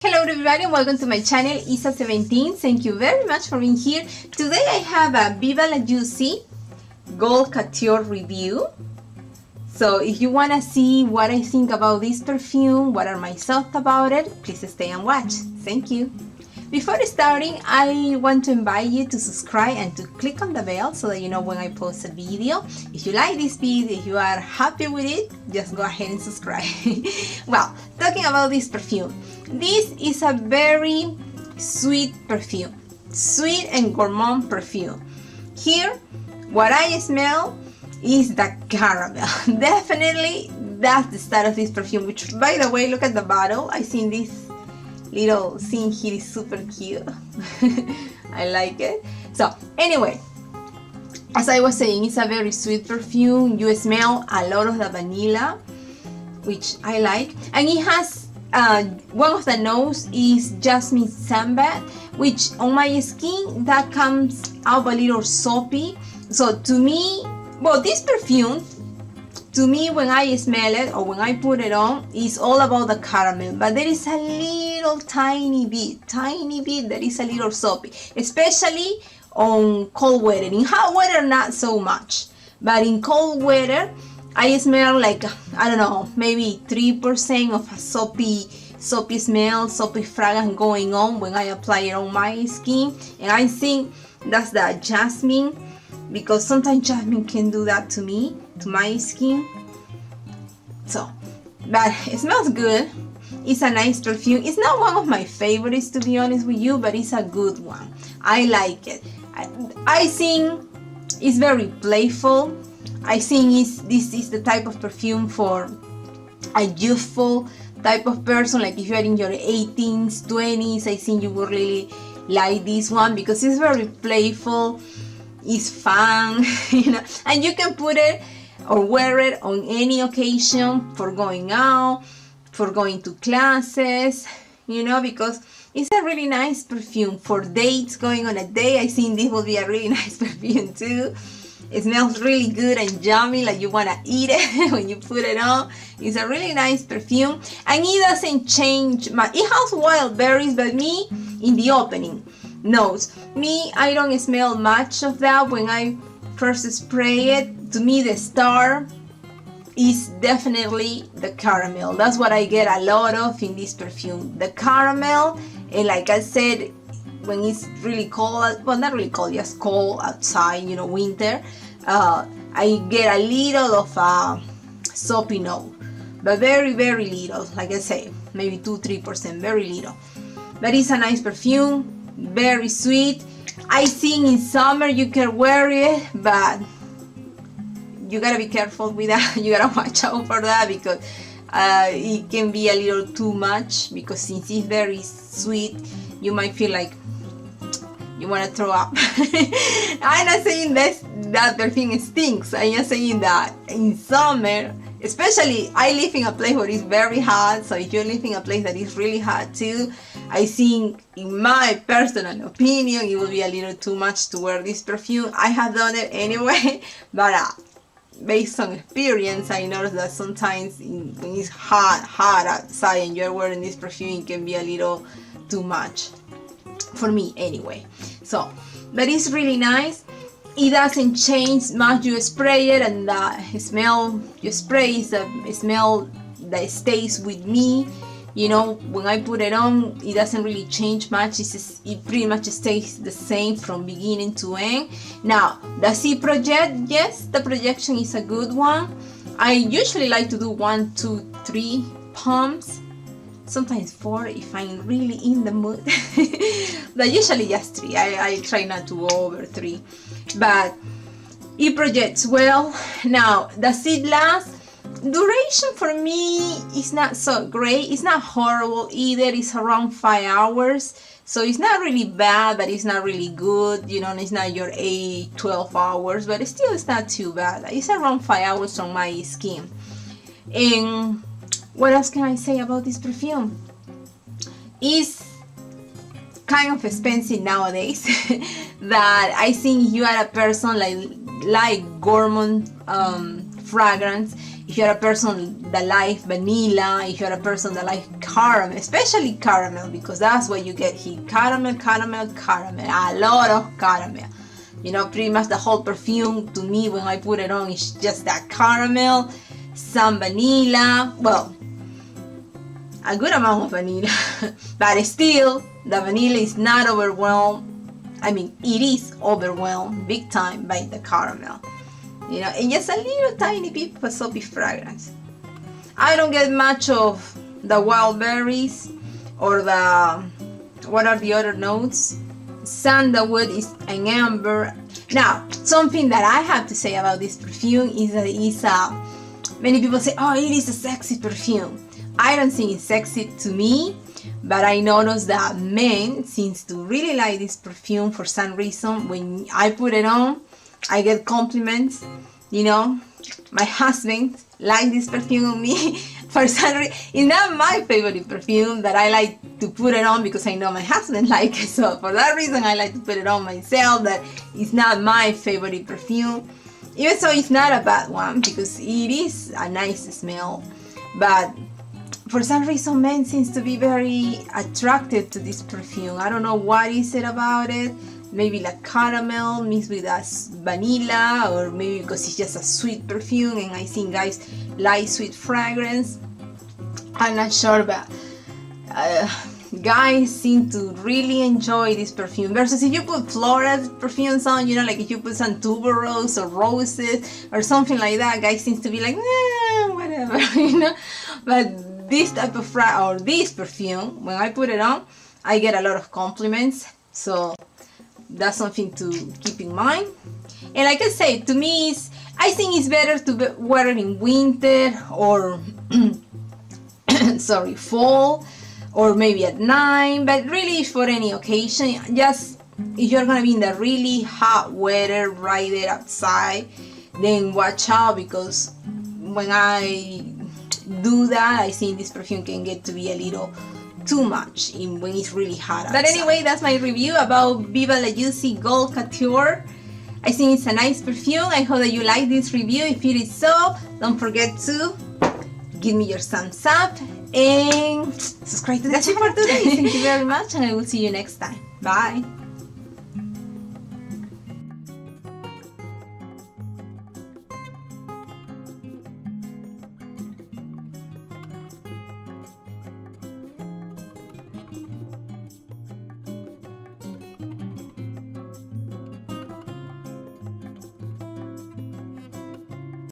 Hello everybody and welcome to my channel Isa17. Thank you very much for being here. Today I have a Viva La Juicy Gold Couture review. So if you want to see what I think about this perfume, what are my thoughts about it, please stay and watch. Thank you. Before starting, I want to invite you to subscribe and to click on the bell so that you know when I post a video. If you like this video, if you are happy with it, just go ahead and subscribe. Well, talking about this perfume. This is a very sweet perfume. Sweet and gourmand perfume. Here, what I smell is the caramel. Definitely, that's the start of this perfume, which, by the way, look at the bottle. I think this little thing here is super cute. I like it. So anyway, as I was saying, it's a very sweet perfume. You smell a lot of the vanilla, which I like, and it has one of the notes is jasmine sambac, which on my skin that comes out a little soapy. So to me, well, this perfume, to me, when I smell it or when I put it on, it's all about the caramel, but there is a little tiny bit that is a little soapy, especially on cold weather. In hot weather, not so much, but in cold weather, I smell like, I don't know, maybe 3% of a soapy smell, soapy fragrance going on when I apply it on my skin, and I think that's the jasmine, because sometimes jasmine can do that to me, to my skin. So, but it smells good. It's a nice perfume. It's not one of my favorites, to be honest with you, but it's a good one. I like it. I think it's very playful. I think this is the type of perfume for a youthful type of person. Like if you're in your 18s, 20s, I think you would really like this one because it's very playful. It's fun, you know, and you can put it or wear it on any occasion, for going out, for going to classes, you know, because it's a really nice perfume for dates, going on a date. I think this will be a really nice perfume too. It smells really good and yummy, like you want to eat it when you put it on. It's a really nice perfume, and it doesn't change much. It has wild berries, but me, in the opening notes, I don't smell much of that when I first spray it. To me, the star is definitely the caramel. That's what I get a lot of in this perfume, the caramel. And like I said, when it's really cold, well, not really cold, just cold outside, you know, winter, I get a little of a soapy note, but very, very little. Like I say, maybe 2-3%, very little. But it's a nice perfume, very sweet. I think in summer you can wear it, but you gotta be careful with that. You gotta watch out for that, because it can be a little too much, because since it's very sweet, you might feel like you want to throw up. I'm not saying that perfume stinks. I'm just saying that in summer, especially, I live in a place where it's very hot, so if you live in a place that is really hot too, I think, in my personal opinion, it will be a little too much to wear this perfume. I have done it anyway, but based on experience, I noticed that sometimes when it's hot outside and you're wearing this perfume, it can be a little too much. For me anyway. So, but it's really nice. It doesn't change much. You spray it, and the smell you spray is a smell that stays with me. You know, when I put it on, it doesn't really change much. It pretty much stays the same from beginning to end. Now, does it project? Yes, the projection is a good one. I usually like to do 1, 2, 3 pumps. Sometimes 4 if I'm really in the mood. But usually just 3. I try not to go over 3. But it projects well. Now, does it last? Duration for me is not so great. It's not horrible either. It's around 5 hours. So it's not really bad, but it's not really good. You know, it's not your 8-12 hours, but it's not too bad. It's around 5 hours on my skin. And what else can I say about this perfume? It's kind of expensive nowadays. That I think you are a person like gourmand fragrance, if you're a person that likes vanilla, if you're a person that likes caramel, especially caramel, because that's what you get here. Caramel, caramel, caramel, a lot of caramel. You know, pretty much the whole perfume to me when I put it on is just that caramel, some vanilla, well, a good amount of vanilla, but still the vanilla is not overwhelmed. I mean, it is overwhelmed big time by the caramel. You know, and just a little tiny bit of soapy fragrance. I don't get much of the wild berries or the, what are the other notes? Sandalwood is an amber. Now, something that I have to say about this perfume is that it's many people say, oh, it is a sexy perfume. I don't think it's sexy to me, but I noticed that men seems to really like this perfume for some reason. When I put it on, I get compliments. You know, my husband likes this perfume on me for some reason. It's not my favorite perfume that I like to put it on because I know my husband likes it. So for that reason, I like to put it on myself. That it's not my favorite perfume. Even so, it's not a bad one because it is a nice smell. But for some reason, men seems to be very attracted to this perfume. I don't know what is it about it. Maybe like caramel mixed with a vanilla, or maybe because it's just a sweet perfume and I think guys like sweet fragrance. I'm not sure, but guys seem to really enjoy this perfume versus if you put floral perfumes on, you know, like if you put some tuberose or roses or something like that, guys seems to be like, whatever, you know. But this type of this perfume, when I put it on, I get a lot of compliments. So that's something to keep in mind. And like I said, to me, I think it's better to wear it in winter or sorry, fall, or maybe at night, but really for any occasion. Just if you're gonna be in the really hot weather right there outside, then watch out, because when I do that, I think this perfume can get to be a little too much when it's really hot outside. But anyway, that's my review about Viva La Juicy Gold Couture. I think it's a nice perfume. I hope that you like this review. If it is so, don't forget to give me your thumbs up and subscribe to the channel. That's it for today. Thank you very much, and I will see you next time. Bye.